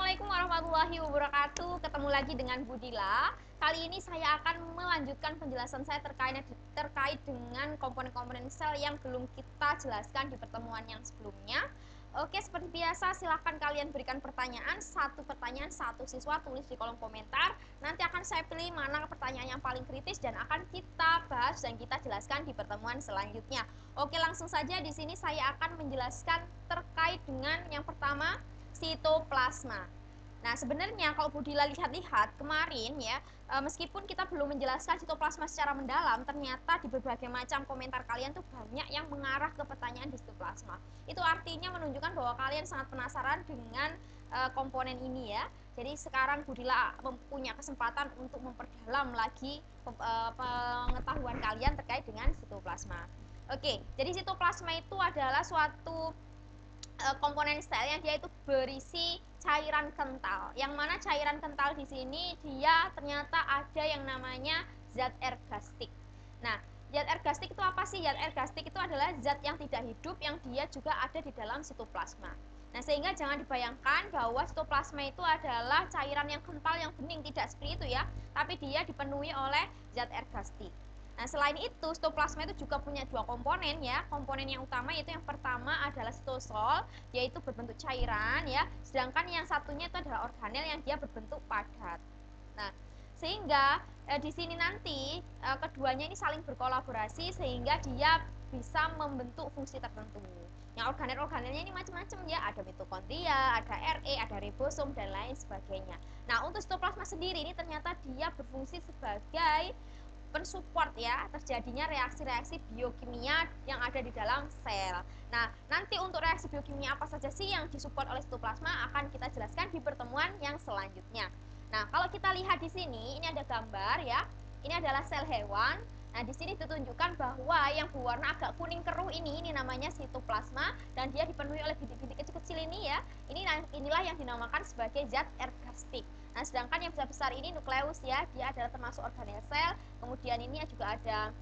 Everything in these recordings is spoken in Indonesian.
Assalamualaikum warahmatullahi wabarakatuh. Ketemu lagi dengan Budila. Kali ini saya akan melanjutkan penjelasan saya terkait dengan komponen-komponen sel yang belum kita jelaskan di pertemuan yang sebelumnya. Oke, seperti biasa silahkan kalian berikan pertanyaan. Satu pertanyaan, satu siswa tulis di kolom komentar. Nanti akan saya pilih mana pertanyaan yang paling kritis dan akan kita bahas dan kita jelaskan di pertemuan selanjutnya. Oke, langsung saja di sini saya akan menjelaskan terkait dengan yang pertama, sitoplasma. Nah, sebenarnya kalau Budila lihat-lihat kemarin ya, meskipun kita belum menjelaskan sitoplasma secara mendalam, ternyata di berbagai macam komentar kalian tuh banyak yang mengarah ke pertanyaan di sitoplasma. Itu artinya menunjukkan bahwa kalian sangat penasaran dengan komponen ini ya. Jadi sekarang Budila mempunyai kesempatan untuk memperdalam lagi pengetahuan kalian terkait dengan sitoplasma. Oke, jadi sitoplasma itu adalah suatu komponen sel yang dia itu berisi cairan kental. Yang mana cairan kental di sini dia ternyata ada yang namanya zat ergastik. Nah, zat ergastik itu apa sih? Zat ergastik itu adalah zat yang tidak hidup yang dia juga ada di dalam sitoplasma. Nah, sehingga jangan dibayangkan bahwa sitoplasma itu adalah cairan yang kental yang bening, tidak seperti itu ya, tapi dia dipenuhi oleh zat ergastik. Nah, selain itu, sitoplasma itu juga punya dua komponen ya. Komponen yang utama yaitu yang pertama adalah sitosol, yaitu berbentuk cairan ya. Sedangkan yang satunya itu adalah organel yang dia berbentuk padat. Nah, sehingga di sini nanti keduanya ini saling berkolaborasi sehingga dia bisa membentuk fungsi tertentu. Yang organel-organelnya ini macam-macam ya, ada mitokondria, ada RE, ada ribosom dan lain sebagainya. Nah, untuk sitoplasma sendiri ini ternyata dia berfungsi sebagai pensupport ya terjadinya reaksi-reaksi biokimia yang ada di dalam sel. Nah, nanti untuk reaksi biokimia apa saja sih yang disupport oleh sitoplasma akan kita jelaskan di pertemuan yang selanjutnya. Nah, kalau kita lihat di sini, ini ada gambar ya. Ini adalah sel hewan. Nah, di sini ditunjukkan bahwa yang berwarna agak kuning keruh ini namanya sitoplasma dan dia dipenuhi oleh bintik-bintik kecil-kecil ini ya. Inilah yang dinamakan sebagai zat ergastik. Nah, sedangkan yang besar-besar ini nukleus ya, dia adalah termasuk organel sel. Kemudian ini juga ada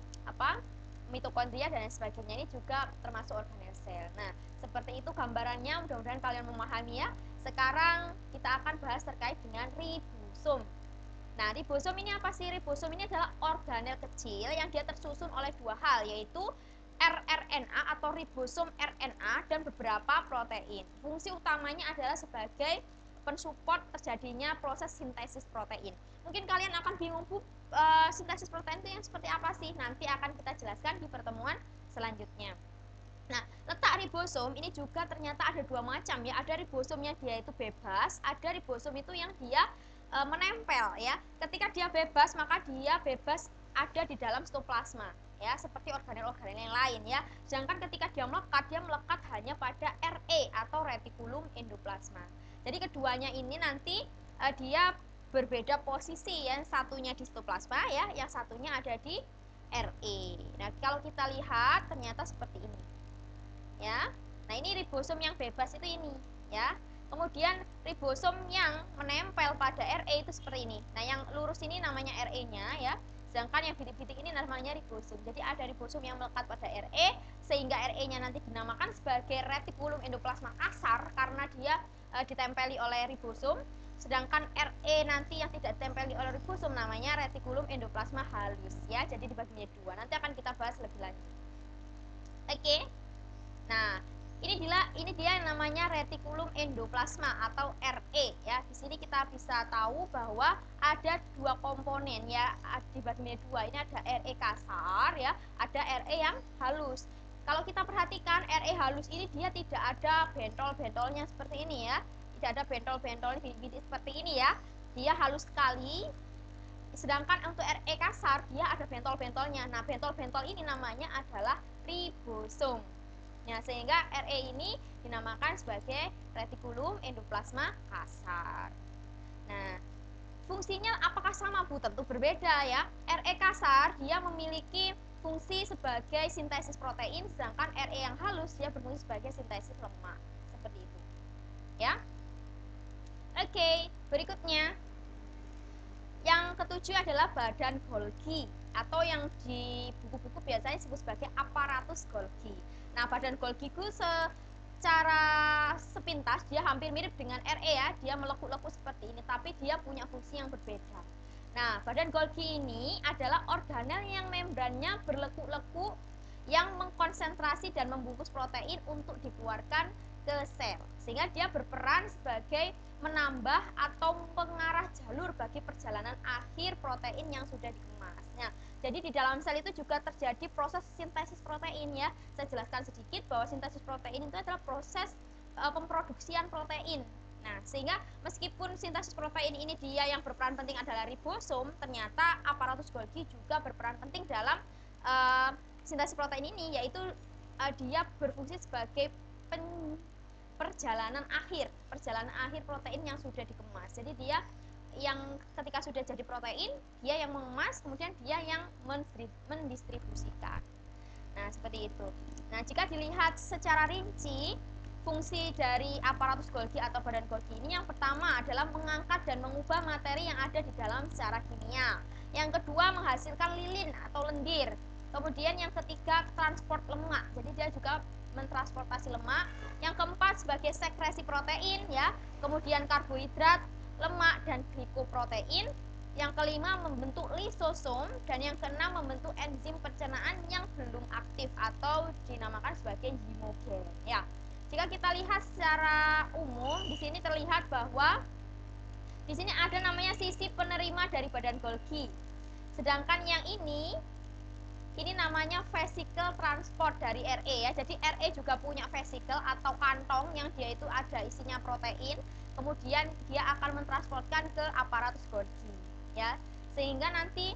mitokondria dan lain sebagainya, ini juga termasuk organel sel. Nah, seperti itu gambarannya, mudah-mudahan kalian memahami ya. Sekarang kita akan bahas terkait dengan ribosom. Nah, ribosom ini apa sih? Ribosom ini adalah organel kecil yang dia tersusun oleh dua hal, yaitu rRNA atau ribosom RNA dan beberapa protein. Fungsi utamanya adalah sebagai pensupport terjadinya proses sintesis protein. Mungkin kalian akan bingung, Bu, sintesis protein itu yang seperti apa sih? Nanti akan kita jelaskan di pertemuan selanjutnya. Nah, letak ribosom ini juga ternyata ada dua macam ya. Ada ribosom yang dia itu bebas, ada ribosom itu yang dia menempel ya. Ketika dia bebas, maka dia bebas ada di dalam sitoplasma ya, seperti organel-organel yang lain ya. Sedangkan ketika dia melekat hanya pada RE atau retikulum endoplasma. Jadi keduanya ini nanti dia berbeda posisi, yang satunya di sitoplasma ya, yang satunya ada di RE. Nah, kalau kita lihat ternyata seperti ini. Ya. Nah, ini ribosom yang bebas itu ini, ya. Kemudian ribosom yang menempel pada RE itu seperti ini. Nah, yang lurus ini namanya RE-nya ya. Sedangkan yang bintik-bintik ini namanya ribosom. Jadi ada ribosom yang melekat pada RE sehingga RE-nya nanti dinamakan sebagai retikulum endoplasma kasar karena dia ditempeli oleh ribosom. Sedangkan RE nanti yang tidak ditempeli oleh ribosom namanya retikulum endoplasma halus ya. Jadi dibagi menjadi dua. Nanti akan kita bahas lebih lanjut. Oke. Nah, ini dia yang namanya retikulum endoplasma atau RE ya. Di sini kita bisa tahu bahwa ada dua komponen ya, dibagi menjadi dua. Ini ada RE kasar ya, ada RE yang halus. Kalau kita perhatikan RE halus ini dia tidak ada bentol-bentolnya seperti ini ya. Tidak ada bentol-bentol seperti ini ya. Dia halus sekali. Sedangkan untuk RE kasar dia ada bentol-bentolnya. Nah, bentol-bentol ini namanya adalah ribosom. Nah, sehingga RE ini dinamakan sebagai retikulum endoplasma kasar. Nah, fungsinya apakah sama, Bu? Tentu berbeda ya. RE kasar dia memiliki fungsi sebagai sintesis protein, sedangkan RE yang halus dia berfungsi sebagai sintesis lemak. Seperti itu. Ya. Oke, berikutnya. Yang ketujuh adalah badan Golgi atau yang di buku-buku biasanya disebut sebagai aparatus Golgi. Nah, badan Golgi itu secara sepintas dia hampir mirip dengan RE ya, dia melekuk-lekuk seperti ini, tapi dia punya fungsi yang berbeda. Nah, badan Golgi ini adalah organel yang membrannya berlekuk-lekuk yang mengkonsentrasi dan membungkus protein untuk dikeluarkan ke sel, sehingga dia berperan sebagai menambah atau mengarah jalur bagi perjalanan akhir protein yang sudah dikemas. Nah, jadi di dalam sel itu juga terjadi proses sintesis protein ya. Saya jelaskan sedikit bahwa sintesis protein itu adalah proses pemproduksian protein. Nah, sehingga meskipun sintesis protein ini dia yang berperan penting adalah ribosom, ternyata aparatus Golgi juga berperan penting dalam sintesis protein ini, yaitu dia berfungsi sebagai perjalanan akhir protein yang sudah dikemas. Jadi dia yang ketika sudah jadi protein, dia yang mengemas, kemudian dia yang mendistribusikan. Nah, seperti itu. Nah, jika dilihat secara rinci, fungsi dari aparatus Golgi atau badan Golgi ini yang pertama adalah mengangkat dan mengubah materi yang ada di dalam secara kimia. Yang kedua, menghasilkan lilin atau lendir. Kemudian yang ketiga, transport lemak. Jadi dia juga mentransportasi lemak. Yang keempat, sebagai sekresi protein ya. Kemudian karbohidrat, lemak dan glikoprotein. Yang kelima, membentuk lisosom, dan yang keenam, membentuk enzim pencernaan yang belum aktif atau dinamakan sebagai hemogen ya. Jika kita lihat secara umum, di sini terlihat bahwa di sini ada namanya sisi penerima dari badan Golgi. Sedangkan yang ini namanya vesicle transport dari RE ya. Jadi RE juga punya vesicle atau kantong yang dia itu ada isinya protein. Kemudian dia akan mentransportkan ke aparatus Golgi ya. Sehingga nanti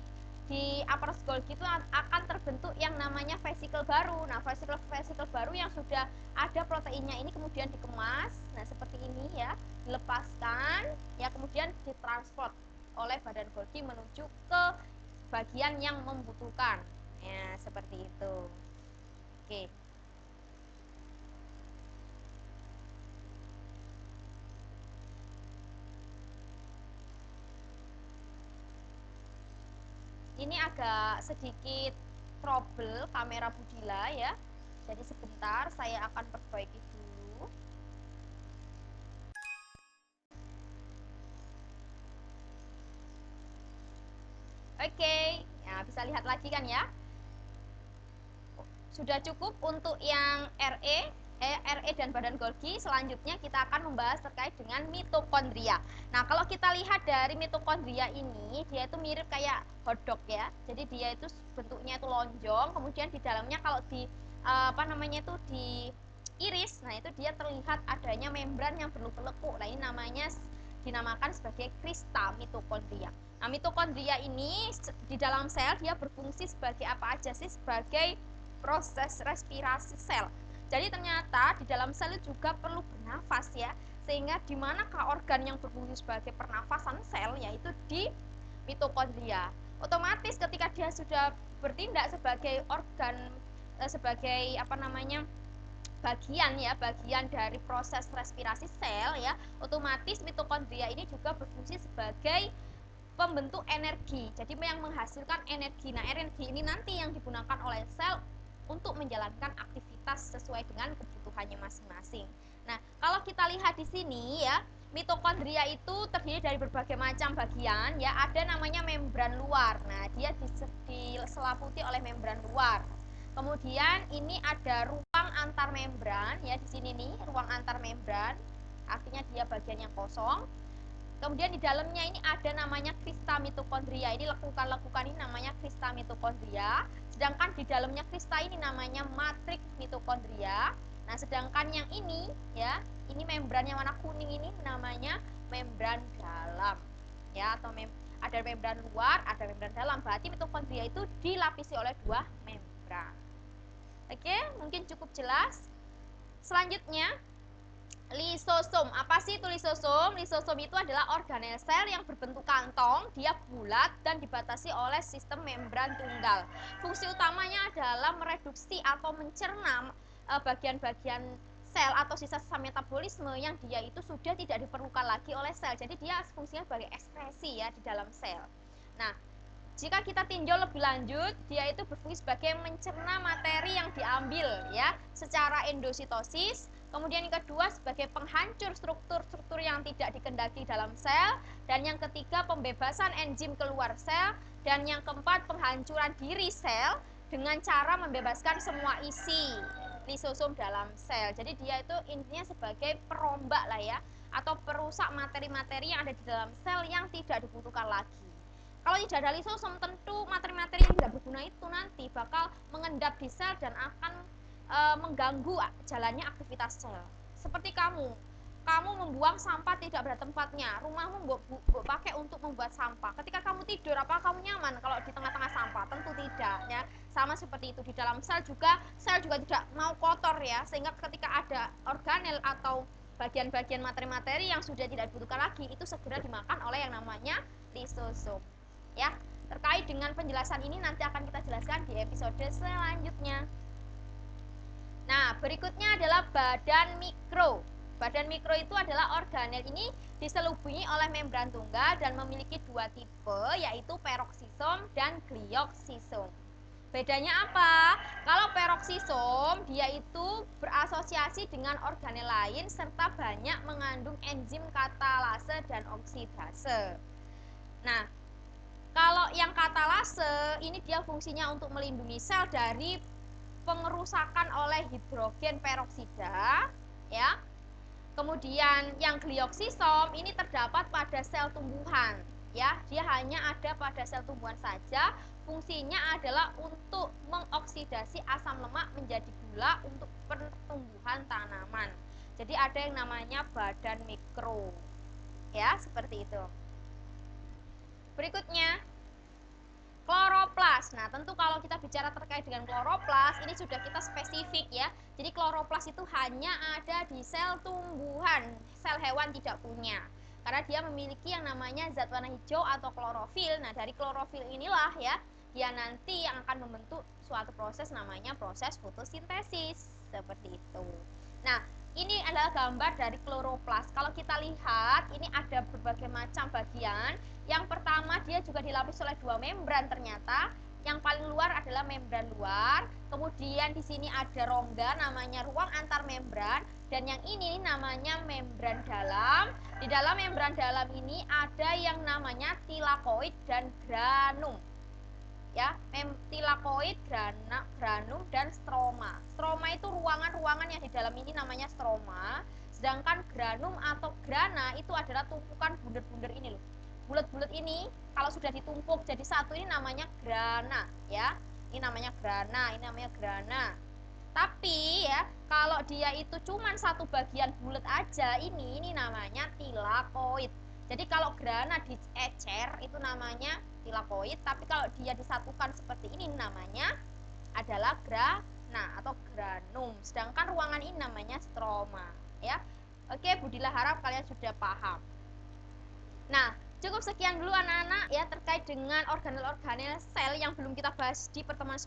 di aparatus Golgi itu akan terbentuk yang namanya vesicle baru. Nah, vesicle baru yang sudah ada proteinnya ini kemudian dikemas. Nah, seperti ini ya, dilepaskan ya, kemudian ditransport oleh badan Golgi menuju ke bagian yang membutuhkan. Ya, seperti itu. Oke. Ini agak sedikit trouble kamera Budila ya. Jadi sebentar saya akan perbaiki dulu. Oke, ya bisa lihat lagi kan ya. Sudah cukup untuk yang RE dan badan Golgi. Selanjutnya kita akan membahas terkait dengan mitokondria. Nah, kalau kita lihat dari mitokondria ini, dia itu mirip kayak hotdog ya. Jadi dia itu bentuknya itu lonjong, kemudian di dalamnya kalau di diiris, nah itu dia terlihat adanya membran yang berlekuk-lekuk. Nah, ini dinamakan sebagai krista mitokondria. Nah, mitokondria ini di dalam sel dia berfungsi sebagai apa aja sih? Sebagai proses respirasi sel. Jadi ternyata di dalam sel juga perlu bernafas ya. Sehingga di manakah organ yang berfungsi sebagai pernafasan sel, yaitu di mitokondria. Otomatis ketika dia sudah bertindak sebagai organ sebagai bagian dari proses respirasi sel ya, otomatis mitokondria ini juga berfungsi sebagai pembentuk energi. Jadi yang menghasilkan energi. Nah, energi ini nanti yang digunakan oleh sel untuk menjalankan aktivitas sesuai dengan kebutuhannya masing-masing. Nah, kalau kita lihat di sini ya, mitokondria itu terdiri dari berbagai macam bagian ya. Ada namanya membran luar. Nah, dia diselaputi oleh membran luar. Kemudian ini ada ruang antar membran ya, di sini nih ruang antar membran. Artinya dia bagian yang kosong. Kemudian di dalamnya ini ada namanya krista mitokondria. Ini lekukan-lekukan ini namanya krista mitokondria. Sedangkan di dalamnya krista ini namanya matrik mitokondria. Nah, sedangkan yang ini ya, ini membran yang warna kuning ini namanya membran dalam. Ya, atau ada membran luar, ada membran dalam. Berarti mitokondria itu dilapisi oleh dua membran. Oke, mungkin cukup jelas. Selanjutnya, lisosom. Apa sih itu lisosom? Lisosom itu adalah organel sel yang berbentuk kantong, dia bulat dan dibatasi oleh sistem membran tunggal. Fungsi utamanya adalah mereduksi atau mencerna bagian-bagian sel atau sisa-sisa metabolisme yang dia itu sudah tidak diperlukan lagi oleh sel. Jadi dia fungsinya sebagai ekskresi ya di dalam sel. Nah, Jika kita tinjau lebih lanjut, dia itu berfungsi sebagai mencerna materi yang diambil ya secara endositosis. Kemudian yang kedua sebagai penghancur struktur-struktur yang tidak dikendaki dalam sel, dan yang ketiga pembebasan enzim keluar sel, dan yang keempat penghancuran diri sel dengan cara membebaskan semua isi lisosom dalam sel. Jadi dia itu intinya sebagai perombak lah ya, atau perusak materi-materi yang ada di dalam sel yang tidak dibutuhkan lagi. Kalau tidak ada lisosom, tentu materi-materi yang tidak berguna itu nanti bakal mengendap di sel dan akan mengganggu jalannya aktivitas sel. Seperti kamu membuang sampah tidak pada tempatnya, rumahmu mbok pakai untuk membuat sampah. Ketika kamu tidur, apakah kamu nyaman kalau di tengah-tengah sampah? Tentu tidak ya. Sama seperti itu di dalam sel juga tidak mau kotor ya, sehingga ketika ada organel atau bagian-bagian materi-materi yang sudah tidak dibutuhkan lagi itu segera dimakan oleh yang namanya lisosom. Ya, terkait dengan penjelasan ini nanti akan kita jelaskan di episode selanjutnya. Nah, berikutnya adalah badan mikro. Badan mikro itu adalah organel ini diselubungi oleh membran tunggal dan memiliki dua tipe, yaitu peroksisom dan glioksisom. Bedanya apa? Kalau peroksisom dia itu berasosiasi dengan organel lain serta banyak mengandung enzim katalase dan oksidase. Nah, kalau yang katalase ini dia fungsinya untuk melindungi sel dari pengerusakan oleh hidrogen peroksida ya. Kemudian yang glioksisom ini terdapat pada sel tumbuhan ya. Dia hanya ada pada sel tumbuhan saja. Fungsinya adalah untuk mengoksidasi asam lemak menjadi gula untuk pertumbuhan tanaman. Jadi ada yang namanya badan mikro. Ya, seperti itu. Berikutnya kloroplas. Nah, tentu kalau kita bicara terkait dengan kloroplas, ini sudah kita spesifik ya. Jadi kloroplas itu hanya ada di sel tumbuhan, sel hewan tidak punya. Karena dia memiliki yang namanya zat warna hijau atau klorofil. Nah, dari klorofil inilah ya, dia nanti yang akan membentuk suatu proses namanya proses fotosintesis. Seperti itu. Nah, ini adalah gambar dari kloroplas. Kalau kita lihat, ini ada berbagai macam bagian. Yang pertama dia juga dilapisi oleh dua membran ternyata. Yang paling luar adalah membran luar. Kemudian di sini ada rongga namanya ruang antar membran, dan yang ini namanya membran dalam. Di dalam membran dalam ini ada yang namanya tilakoid dan granum. Ya, tilakoid, granum dan stroma. Stroma itu ruangan-ruangan yang di dalam ini namanya stroma. Sedangkan granum atau grana itu adalah tumpukan bunder-bunder ini loh. Bulat-bulat ini kalau sudah ditumpuk jadi satu ini namanya grana ya. Ini namanya grana, ini namanya grana. Tapi ya, kalau dia itu cuma satu bagian bulat aja ini namanya tilakoid. Jadi kalau grana diecer itu namanya tilakoid, tapi kalau dia disatukan seperti ini namanya adalah grana atau granum. Sedangkan ruangan ini namanya stroma, ya. Oke, Budila harap kalian sudah paham. Nah, cukup sekian dulu anak-anak ya terkait dengan organel-organel sel yang belum kita bahas di pertemuan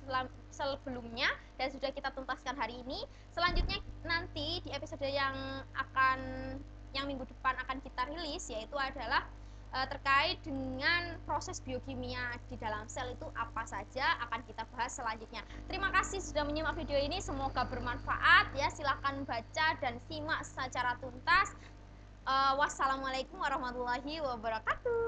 sebelumnya dan sudah kita tuntaskan hari ini. Selanjutnya nanti di episode yang minggu depan akan kita rilis, yaitu adalah terkait dengan proses biokimia di dalam sel itu apa saja akan kita bahas selanjutnya. Terima kasih sudah menyimak video ini, semoga bermanfaat ya. Silahkan baca dan simak secara tuntas. Wassalamualaikum warahmatullahi wabarakatuh.